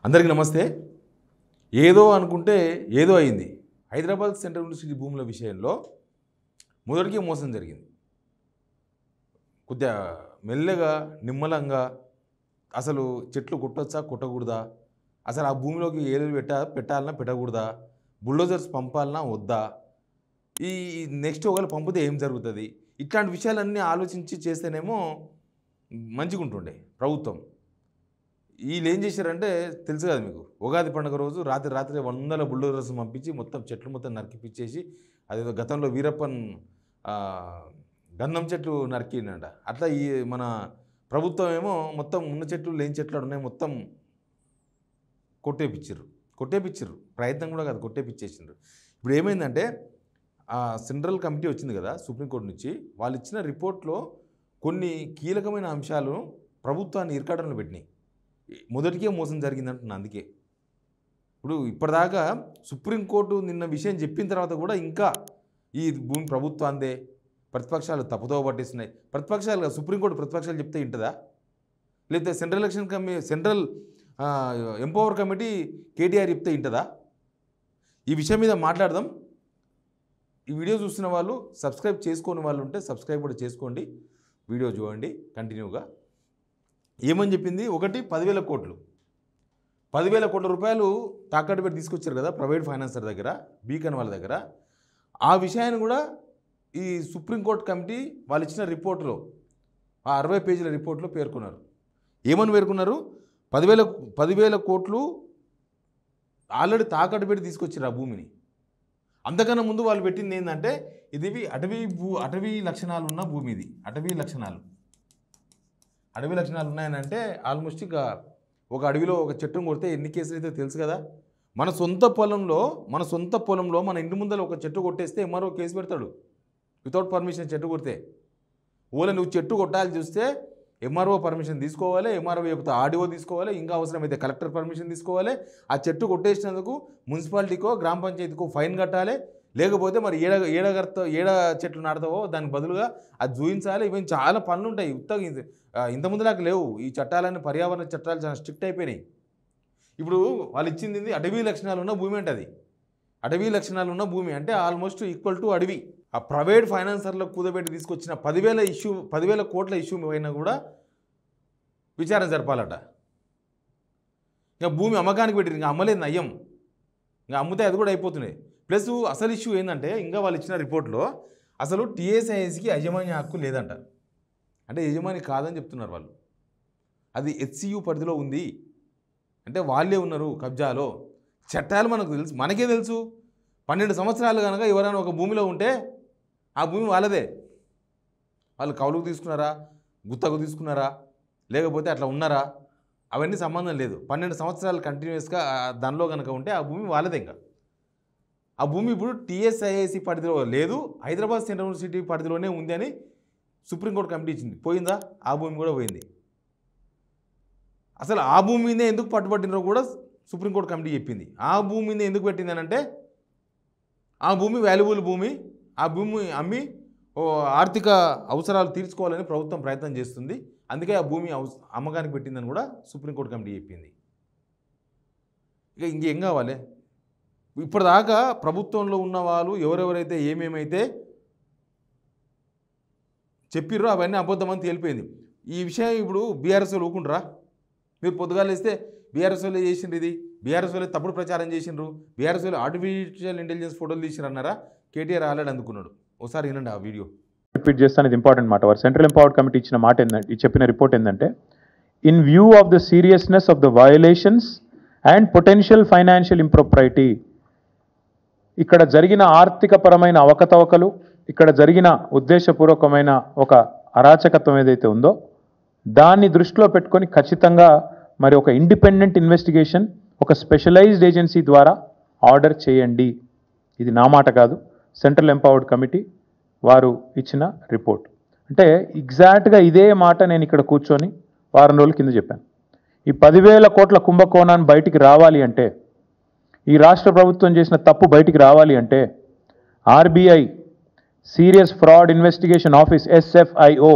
అందరికీ నమస్తే. ఏదో అనుకుంటే ఏదో అయింది. హైదరాబాద్ సెంట్రల్ యూనివర్సిటీ భూముల విషయంలో మొదటికే మోసం జరిగింది. కొద్దిగా మెల్లగా నిమ్మలంగా అసలు చెట్లు కొట్టొచ్చా కొట్టకూడదా, అసలు ఆ భూమిలోకి ఏలు పెట్టాలన్నా పెట్టకూడదా, బుల్డోజర్స్ పంపాలన్నా వద్దా, ఈ నెక్స్ట్ ఒకవేళ పంపితే ఏం జరుగుతుంది, ఇట్లాంటి విషయాలన్నీ ఆలోచించి చేస్తేనేమో మంచిగా ఉంటుండే ప్రభుత్వం. వీళ్ళు ఏం చేశారంటే తెలుసు కదా మీకు, ఉగాది పండుగ రోజు రాత్రి వందల బుల్డోజర్స్ పంపించి మొత్తం చెట్లు మొత్తం నరికిపిచ్చేసి, అదేదో గతంలో వీరప్పన్ గంధం చెట్లు నరికిందంట, అట్లా ఈ మన ప్రభుత్వం ఏమో మొత్తం ఉన్న చెట్లు లేని చెట్లు ఉన్నాయి మొత్తం కొట్టేపిచ్చిర్రు. ప్రయత్నం కూడా కాదు, కొట్టేపిచ్చేసిండ్రు. ఇప్పుడు ఏమైందంటే సెంట్రల్ కమిటీ వచ్చింది కదా సుప్రీంకోర్టు నుంచి, వాళ్ళు ఇచ్చిన రిపోర్ట్లో కొన్ని కీలకమైన అంశాలను ప్రభుత్వాన్ని ఇరకాటంలో పెట్టినాయి. మొదటికే మోసం జరిగిందంటున్నా. అందుకే ఇప్పుడు ఇప్పటిదాకా సుప్రీంకోర్టు నిన్న విషయం చెప్పిన తర్వాత కూడా ఇంకా ఈ భూమి ప్రభుత్వాందే, ప్రతిపక్షాలు తప్పుదో పట్టిస్తున్నాయి. ప్రతిపక్షాలు సుప్రీంకోర్టు ప్రతిపక్షాలు చెప్తే వింటుందా, లేకపోతే సెంట్రల్ ఎంపవర్ కమిటీ కేటీఆర్ చెప్తే వింటుందా? ఈ విషయం మీద మాట్లాడదాం. ఈ వీడియో చూస్తున్న వాళ్ళు సబ్స్క్రైబ్ చేసుకోని వాళ్ళు ఉంటే సబ్స్క్రైబ్ కూడా చేసుకోండి, వీడియో చూడండి కంటిన్యూగా. ఏమని చెప్పింది? ఒకటి 10,000 కోట్లు 10,000 కోట్ల రూపాయలు తాకట్టు పెట్టి తీసుకొచ్చారు కదా ప్రైవేట్ ఫైనాన్సర్ దగ్గర, బీకన్ వాళ్ళ దగ్గర. ఆ విషయాన్ని కూడా ఈ సుప్రీంకోర్టు కమిటీ వాళ్ళు ఇచ్చిన రిపోర్ట్లో, ఆ 60 పేజీల రిపోర్ట్లో పేర్కొన్నారు. ఏమని పేర్కొన్నారు? 10,000 కోట్లు ఆల్రెడీ తాకట్టు పెట్టి తీసుకొచ్చారు ఆ భూమిని. అంతకన్నా ముందు వాళ్ళు పెట్టింది ఏంటంటే, ఇది అటవీ లక్షణాలు ఉన్న భూమి, ఇది అటవీ లక్షణాలు ఉన్నాయనంటే ఆల్మోస్ట్ ఇక ఒక అడవిలో ఒక చెట్టును కొడితే ఎన్ని కేసులు అయితే తెలుసు కదా. మన సొంత పొలంలో మన ఇంటి ముందర ఒక చెట్టు కొట్టేస్తే ఎంఆర్ఓ కేసు పెడతాడు, వితౌట్ పర్మిషన్ చెట్టు కొడితే. ఓలా నువ్వు చెట్టు కొట్టాలి చూస్తే ఎంఆర్ఓ పర్మిషన్ తీసుకోవాలి, ఎంఆర్ఓ చెప్తే ఆర్డీఓ తీసుకోవాలి, ఇంకా అవసరమైతే కలెక్టర్ పర్మిషన్ తీసుకోవాలి. ఆ చెట్టు కొట్టేసినందుకు మున్సిపాలిటీకో గ్రామ పంచాయతీకో ఫైన్ కట్టాలి. లేకపోతే మరి ఏడ చెట్లు నాటుతావో దానికి బదులుగా అది చూపించాలి. ఇవన్నీ చాలా పనులు ఉంటాయి. ఇంతకుముందు నాకు లేవు ఈ చట్టాలన్నీ, పర్యావరణ చట్టాలు చాలా స్ట్రిక్ట్ అయిపోయినాయి. ఇప్పుడు వాళ్ళు ఇచ్చింది అటవీ లక్షణాలు ఉన్న భూమి అంటే, అది అటవీ లక్షణాలు ఉన్న భూమి అంటే ఆల్మోస్ట్ ఈక్వల్ టు అడవి. ఆ ప్రైవేట్ ఫైనాన్సర్లకు కూదబెట్టి తీసుకొచ్చిన 10,000 కోట్ల ఇష్యూ అయినా కూడా విచారణ జరపాలట. ఇంకా భూమి అమ్మకానికి పెట్టిరు, ఇంకా అమ్మలేదు నయ్యం, ఇంకా అమ్ముతే అది కూడా అయిపోతున్నాయి. ప్లస్ అసలు ఇష్యూ ఏంటంటే, ఇంకా వాళ్ళు ఇచ్చిన రిపోర్ట్లో అసలు టీఎస్ఐఎస్కి యజమాని హక్కు లేదంట. అంటే యజమాని కాదని చెప్తున్నారు వాళ్ళు. అది హెచ్సియు పరిధిలో ఉంది అంటే వాళ్ళే ఉన్నారు కబ్జాలో. చట్టాలు మనకే తెలుసు. 12 సంవత్సరాలు కనుక ఎవరైనా ఒక భూమిలో ఉంటే ఆ భూమి వాళ్ళదే. వాళ్ళు కౌలుకు తీసుకున్నారా, గుత్తకు తీసుకున్నారా, లేకపోతే అట్లా ఉన్నారా, అవన్నీ సంబంధం లేదు. 12 సంవత్సరాలు కంటిన్యూస్గా దానిలో కనుక ఉంటే ఆ భూమి వాళ్ళదే. ఇంకా ఆ భూమి ఇప్పుడు టీఎస్ఐఏసి పరిధిలో లేదు, హైదరాబాద్ సెంట్రల్ యూనివర్సిటీ పరిధిలోనే ఉంది అని సుప్రీంకోర్టు కమిటీ ఇచ్చింది. పోయిందా? ఆ భూమి కూడా పోయింది. అసలు ఆ భూమి మీదే ఎందుకు పట్టుబట్టినో కూడా సుప్రీంకోర్టు కమిటీ చెప్పింది. ఆ భూమి మీద ఎందుకు పెట్టిందని అంటే, ఆ భూమి వాల్యుబుల్ భూమి, ఆ భూమి అమ్మి ఆర్థిక అవసరాలు తీర్చుకోవాలని ప్రభుత్వం ప్రయత్నం చేస్తుంది, అందుకే ఆ భూమి అమ్మకానికి పెట్టిందని కూడా సుప్రీంకోర్టు కమిటీ చెప్పింది. ఇక ఇంకేం కావాలి? ఇప్పటిదాకా ప్రభుత్వంలో ఉన్న వాళ్ళు ఎవరెవరైతే ఏమేమైతే చెప్పిర్రో అవన్నీ అబద్ధమని తేలిపోయింది. ఈ విషయం ఇప్పుడు బీఆర్ఎస్ వాళ్ళు ఊకుంటారా? మీరు పొద్దుగాలు వేస్తే బీఆర్ఎస్ వాళ్ళు చేసిండ్రు, ఇది బీఆర్ఎస్ వాళ్ళు తప్పుడు ప్రచారం చేసిండ్రు, బీఆర్ఎస్ వాళ్ళు ఆర్టిఫిషియల్ ఇంటెలిజెన్స్ ఫోటోలు తీసిరు అన్నారా? కేటీఆర్ ఆల్రెడీ అందుకున్నాడు. ఒకసారి వినండి ఆ వీడియో. రిపీట్ చేస్తాను, ఇది ఇంపార్టెంట్ మాట. వారు సెంట్రల్ ఎంపవర్డ్ కమిటీ ఇచ్చిన మాట ఏంటంటే, చెప్పిన రిపోర్ట్ ఏంటంటే, in view of the seriousness of the violations and potential financial impropriety, ఇక్కడ జరిగిన ఆర్థికపరమైన అవకతవకలు, ఇక్కడ జరిగిన ఉద్దేశపూర్వకమైన ఒక అరాచకత్వం ఏదైతే ఉందో దాన్ని దృష్టిలో పెట్టుకొని ఖచ్చితంగా మరి ఒక ఇండిపెండెంట్ ఇన్వెస్టిగేషన్ ఒక స్పెషలైజ్డ్ ఏజెన్సీ ద్వారా ఆర్డర్ చేయండి. ఇది నా మాట కాదు, సెంట్రల్ ఎంపవర్డ్ కమిటీ వారు ఇచ్చిన రిపోర్ట్. అంటే ఎగ్జాక్ట్గా ఇదే మాట నేను ఇక్కడ కూర్చొని వారం రోజుల కింద చెప్పాను. ఈ 10,000 కోట్ల కుంభకోణాన్ని బయటికి రావాలి అంటే, ఈ రాష్ట్ర ప్రభుత్వం చేసిన తప్పు బయటికి రావాలి అంటే RBI, serious fraud investigation office SFIO,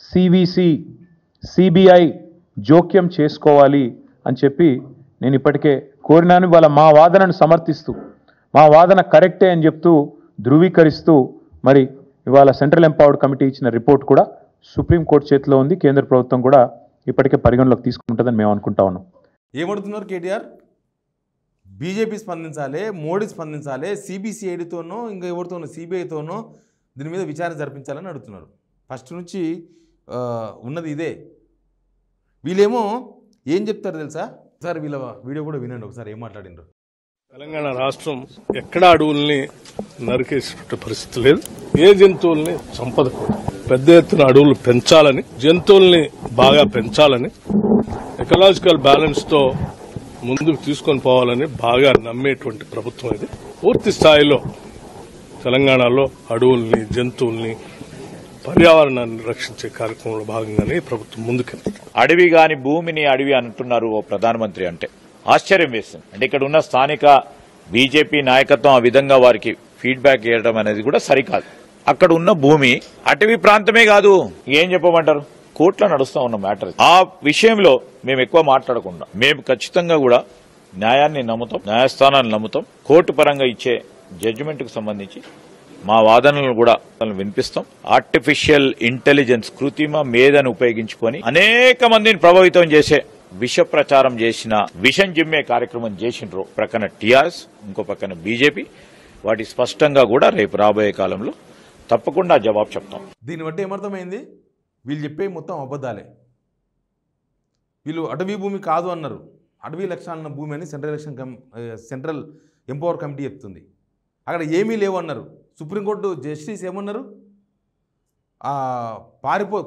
CVC, CBI జోక్యం చేసుకోవాలి అని చెప్పి నేను ఇప్పటికే కోరినాను. ఇవాళ మా వాదనను సమర్థిస్తూ మా వాదన కరెక్టే అని చెప్తూ ధృవీకరిస్తూ మరి ఇవాళ సెంట్రల్ ఎంపవర్డ్ కమిటీ ఇచ్చిన రిపోర్ట్ కూడా సుప్రీంకోర్టు చేతిలో ఉంది. కేంద్ర ప్రభుత్వం కూడా ఇప్పటికే పరిగణలోకి తీసుకుంటుందని మేము అనుకుంటా ఉన్నాం. ఏమడుతున్నారు కేటీఆర్? బీజేపీ స్పందించాలి, మోడీ స్పందించాలి, సిబిసిఐడితోనో ఇంకా ఎవరితోనో సిబిఐతోనో దీని మీద విచారణ జరిపించాలని అడుగుతున్నారు. ఫస్ట్ నుంచి ఉన్నది ఇదే. వీళ్ళేమో ఏం చెప్తారు తెలుసా? సార్ వీళ్ళ వీడియో కూడా వినండి ఒకసారి ఏం మాట్లాడినారు. తెలంగాణ రాష్ట్రం ఎక్కడా అడవుల్ని నరికేసిన పరిస్థితి లేదు. ఏ జంతువుల్ని చంపదకూడదు. పెద్ద ఎత్తున అడవులు పెంచాలని, జంతువుల్ని బాగా పెంచాలని, ఎకలాజికల్ బ్యాలెన్స్ తో ముందుకు తీసుకొని పోవాలని బాగా నమ్మేటువంటి ప్రభుత్వం ఇది. పూర్తి స్థాయిలో తెలంగాణలో అడవుల్ని, జంతువుల్ని, పర్యావరణాన్ని రక్షించే కార్యక్రమంలో భాగంగానే ప్రభుత్వం ముందుకెళ్తుంది. అడవి గాని భూమిని అడవి అంటున్నారు ఓ ప్రధానమంత్రి అంటే ఆశ్చర్యం వేస్తుంది. అంటే ఇక్కడ ఉన్న స్థానిక బీజేపీ నాయకత్వం ఆ విధంగా వారికి ఫీడ్బ్యాక్ ఇవ్వడం అనేది కూడా సరికాదు. అక్కడ ఉన్న భూమి అటవీ ప్రాంతమే కాదు, ఏం చెప్పమంటారు, కోర్టులో నడుస్తా ఉన్న మ్యాటర్. ఆ విషయంలో మేము ఎక్కువ మాట్లాడకుండా మేము ఖచ్చితంగా కూడా న్యాయాన్ని నమ్ముతాం, న్యాయస్థానాన్ని నమ్ముతాం. కోర్టు పరంగా ఇచ్చే జడ్జిమెంట్ కు సంబంధించి మా వాదనలను కూడా వినిపిస్తాం. ఆర్టిఫిషియల్ ఇంటెలిజెన్స్, కృత్రిమ మేధను ఉపయోగించుకొని అనేక మందిని ప్రభావితం చేసే విష ప్రచారం చేసిన, విషం జిమ్మే కార్యక్రమం చేసిండ్రు ప్రక్కన టీఆర్ఎస్, ఇంకో పక్కన బీజేపీ. వాటి స్పష్టంగా కూడా రేపు రాబోయే కాలంలో తప్పకుండా జవాబు చెప్తాం. దీన్ని బట్టి ఏమర్థమైంది? వీళ్ళు చెప్పే మొత్తం అబద్ధాలే. వీళ్ళు అటవీ భూమి కాదు అన్నారు. అటవీ లక్షణాల భూమి అని సెంట్రల్ ఎంపవర్ కమిటీ చెప్తుంది. అక్కడ ఏమీ లేవు అన్నారు. సుప్రీంకోర్టు జస్టిస్ ఏమన్నారు?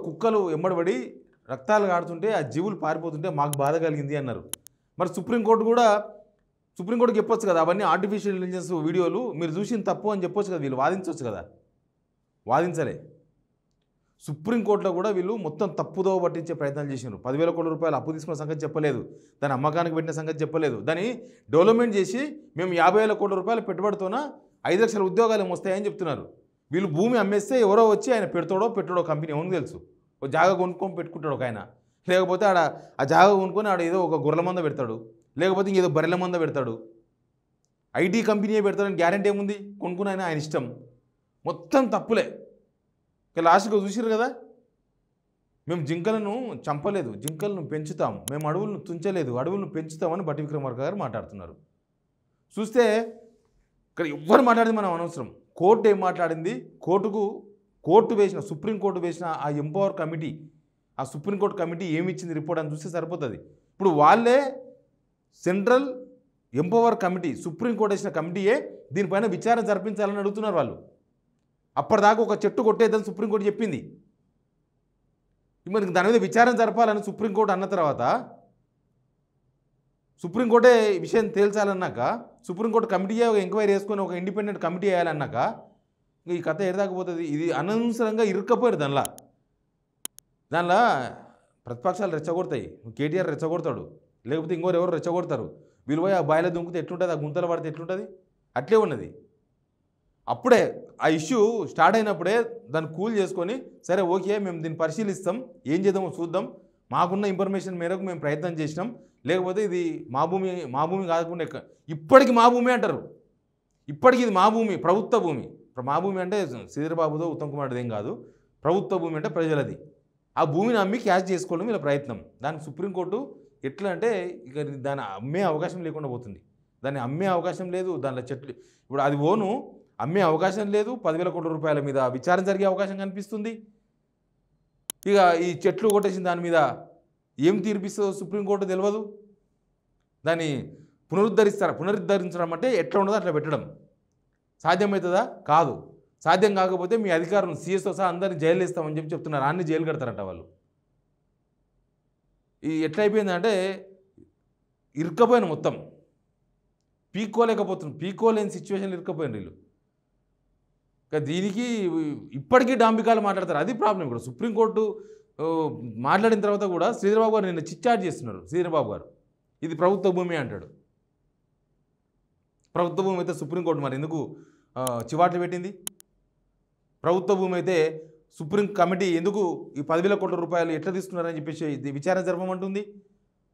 కుక్కలు ఎమ్మడబడి రక్తాలు కాడుతుంటే ఆ జీవులు పారిపోతుంటే మాకు బాధ కలిగింది అన్నారు. మరి సుప్రీంకోర్టుకి చెప్పొచ్చు కదా, అవన్నీ ఆర్టిఫిషియల్ ఇంటెలిజెన్స్ వీడియోలు మీరు చూసిన తప్పు అని చెప్పొచ్చు కదా, వీళ్ళు వాదించవచ్చు కదా. వాదించలే. సుప్రీంకోర్టులో కూడా వీళ్ళు మొత్తం తప్పుదో పట్టించే ప్రయత్నాలు చేసినారు. 10,000 కోట్ల రూపాయలు అప్పు తీసుకున్న సంగతి చెప్పలేదు, దాని అమ్మకానికి పెట్టిన సంగతి చెప్పలేదు, దాన్ని డెవలప్మెంట్ చేసి మేము 50,000 కోట్ల రూపాయలు పెట్టుబడితోన 5 లక్షల ఉద్యోగాలు వస్తాయని చెప్తున్నారు. వీళ్ళు భూమి అమ్మేస్తే ఎవరో వచ్చి ఆయన పెట్టడో కంపెనీ ఏమని తెలుసు, ఒక జాగా కొనుక్కొని పెట్టుకుంటాడు ఒక ఆయన, లేకపోతే ఆడ ఆ జాగా కొనుక్కొని ఆడ ఏదో ఒక గొర్రెల మంద పెడతాడు, లేకపోతే ఇంకేదో బర్రెల మంద పెడతాడు. ఐటీ కంపెనీయే పెడతాడని గ్యారెంటీ ఏముంది? కొనుక్కుని ఆయన ఇష్టం. మొత్తం తప్పులే. లాస్ట్గా చూసిరు కదా, మేము జింకలను చంపలేదు, జింకలను పెంచుతాం, మేము అడవులను తుంచలేదు, అడవులను పెంచుతామని బట్టి విక్రమార్క గారు మాట్లాడుతున్నారు. చూస్తే ఇక్కడ ఎవ్వరు మాట్లాడింది మనం అనవసరం. కోర్టు ఏం మాట్లాడింది? సుప్రీంకోర్టు వేసిన ఆ ఎంపవర్ కమిటీ, ఆ సుప్రీంకోర్టు కమిటీ ఏమి ఇచ్చింది రిపోర్ట్ అని చూస్తే సరిపోతుంది. ఇప్పుడు వాళ్ళే సెంట్రల్ ఎంపవర్ కమిటీ, సుప్రీంకోర్టు వేసిన కమిటీయే దీనిపైన విచారణ జరిపించాలని అడుగుతున్నారు వాళ్ళు. అప్పటిదాకా ఒక చెట్టు కొట్టేదని సుప్రీంకోర్టు చెప్పింది. మరి దాని మీద విచారణ జరపాలని సుప్రీంకోర్టు అన్న తర్వాత, సుప్రీంకోర్టే విషయం తేల్చాలన్నాక, సుప్రీంకోర్టు కమిటీ ఎంక్వైరీ చేసుకొని ఒక ఇండిపెండెంట్ కమిటీ వేయాలన్నాక ఈ కథ ఎడదాకపోతుంది. ఇది అనవసరంగా ఇరుక్కపోయారు. దానిలో ప్రతిపక్షాలు రెచ్చగొడతాయి, కేటీఆర్ రెచ్చగొడతాడు, లేకపోతే ఎవరు రెచ్చగొడతారు. వీళ్ళు పోయి ఆ బాయిలో దుంకుతే ఎట్లుంటుంది, ఆ గుంతలు పడితే ఎట్లుంటుంది, అట్లే ఉన్నది. అప్పుడే ఆ ఇష్యూ స్టార్ట్ అయినప్పుడే దాన్ని కూల్ చేసుకొని, సరే ఓకే మేము దీన్ని పరిశీలిస్తాం, ఏం చేద్దామో చూద్దాం, మాకున్న ఇన్ఫర్మేషన్ మేరకు మేము ప్రయత్నం చేసినాం, లేకపోతే ఇది మా భూమి కాకుండా ఇప్పటికి మా భూమి అంటారు. ఇప్పటికి ఇది మా భూమి, ప్రభుత్వ భూమి. మా భూమి అంటే శ్రీధరబాబుదో ఉత్తమ్ కుమార్ది ఏం కాదు, ప్రభుత్వ భూమి అంటే ప్రజలది. ఆ భూమిని అమ్మి క్యాష్ చేసుకోవడం వీళ్ళ ప్రయత్నం. దానికి సుప్రీంకోర్టు ఎట్లా అంటే ఇక దాన్ని అమ్మే అవకాశం లేకుండా పోతుంది. దాన్ని అమ్మే అవకాశం లేదు. దానిలో చెట్లు ఇప్పుడు అది అమ్మే అవకాశం లేదు. 10,000 కోట్ల రూపాయల మీద విచారణ జరిగే అవకాశం కనిపిస్తుంది. ఇక ఈ చెట్లు కొట్టేసిన దాని మీద ఏం తీర్పిస్తుందో సుప్రీంకోర్టు తెలియదు. దాన్ని పునరుద్ధరించడం అంటే ఎట్లా ఉండదో అట్లా పెట్టడం సాధ్యమవుతుందా? కాదు. సాధ్యం కాకపోతే మీ అధికారులను సీఎస్తో సహా అందరినీ జైలు వేస్తామని చెప్తున్నారు. అన్ని జైలు కడతారంట వాళ్ళు. ఇది ఎట్లయిపోయిందంటే ఇరుక్కపోయిన మొత్తం పీక్కోలేని సిచ్యువేషన్లు ఇరుక్కపోయిన వీళ్ళు. దీనికి ఇప్పటికీ డాంబికాలు మాట్లాడతారు. అది ప్రాబ్లం. ఇక్కడ సుప్రీంకోర్టు మాట్లాడిన తర్వాత కూడా శ్రీధరబాబు గారు నిన్న చిట్చాట్ చేస్తున్నారు. శ్రీధరబాబు గారు ఇది ప్రభుత్వ భూమి అంటాడు. ప్రభుత్వ భూమి అయితే సుప్రీంకోర్టు మరి ఎందుకు చివాట్లు పెట్టింది? ప్రభుత్వ భూమి అయితే సుప్రీం కమిటీ ఎందుకు ఈ 10,000 కోట్ల రూపాయలు ఎట్లా తీసుకున్నారని చెప్పేసి విచారణ జరపమంటుంది?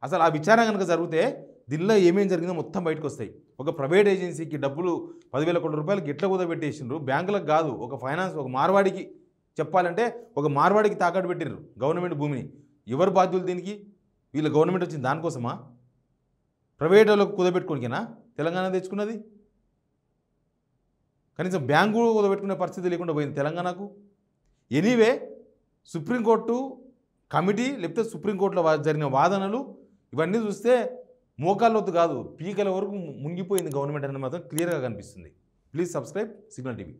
అసలు ఆ విచారణ కనుక జరిగితే దీనిలో ఏమేం జరిగిందో మొత్తం బయటకు వస్తాయి. ఒక ప్రైవేట్ ఏజెన్సీకి డబ్బులు 10,000 కోట్ల రూపాయలకి ఎట్లా కుదబెట్టేసిండ్రు, బ్యాంకులకు కాదు, ఒక ఫైనాన్స్ ఒక మార్వాడికి చెప్పాలంటే ఒక మార్వాడికి తాకట్టు పెట్టిర్రు గవర్నమెంట్ భూమిని. ఎవరు బాధ్యులు దీనికి? వీళ్ళ గవర్నమెంట్ వచ్చింది దానికోసమా? ప్రైవేట్ వాళ్ళకు కుదబెట్టుకోనికేనా తెలంగాణ తెచ్చుకున్నది? కనీసం బ్యాంకు కూడా కుదబెట్టుకునే పరిస్థితి లేకుండా పోయింది తెలంగాణకు. ఎనీవే సుప్రీంకోర్టు కమిటీ లేకపోతే సుప్రీంకోర్టులో జరిగిన వాదనలు ఇవన్నీ చూస్తే మోకాళ్ళొద్దు కాదు పీకల వరకు మునిగిపోయింది గవర్నమెంట్ అనేది మాత్రం క్లియర్గా కనిపిస్తుంది. Please subscribe signal TV.